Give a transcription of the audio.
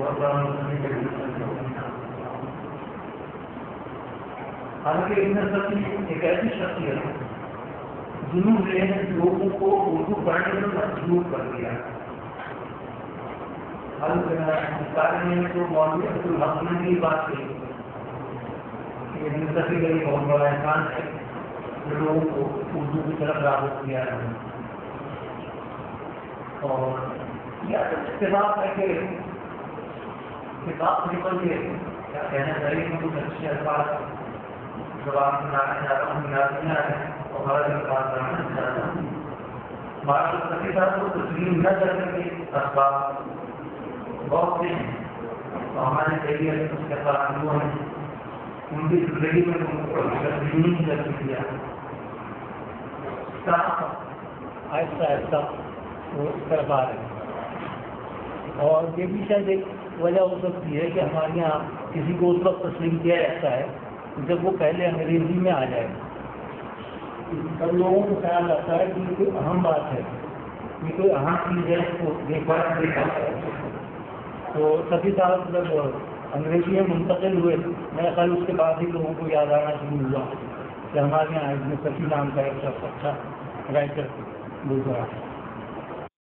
بہت بڑا حالانکہ ابن سبی ایک ایسی شخصیت ہے جنہوں نے لوگوں کو اردو پڑھنے میں مجبور کر دیا. میں جو مولوی عبدالحق نے کی بات کی کہ ابن سبی کا یہ بہت بڑا احسان ہے جو لوگوں کو اردو کی طرف راغب کیا ہے. اور یہ اتفاق ہے کہ کتاب نکل کے کیا کہنا چاہیے کہ کچھ اچھے الفاظ جب آپ نازیاں ہیں اور ہر الفاظ رہنا چاہتا ہوں. بات سبھی صاحب کو تسلیم نہ کرنے کے اسباب بہت سے ہیں. ہمارے ذریعے اس کے ساتھ وہ ہیں ان کی زندگی میں ان کو تسلیم کر دیا آہستہ آہستہ وہ اس طرف آ رہے ہیں. اور یہ بھی شاید ایک وجہ ہو سکتی ہے کہ ہمارے یہاں کسی کو اس وقت تسلیم کیا جاتا ہے جب وہ پہلے انگریزی میں آ جائے. سب لوگوں کو خیال آتا ہے کہ یہ کوئی اہم بات ہے, یہ کوئی اہم چیز ہے, اس کو دیکھا ہے. تو سبھی صاحب جب انگریزی میں منتقل ہوئے میرا خیال اس کے بعد ہی لوگوں کو یاد آنا شروع ہوا کہ ہمارے یہاں ابن سبی نام کا ایک شخص اچھا رائٹر گزرا ہے.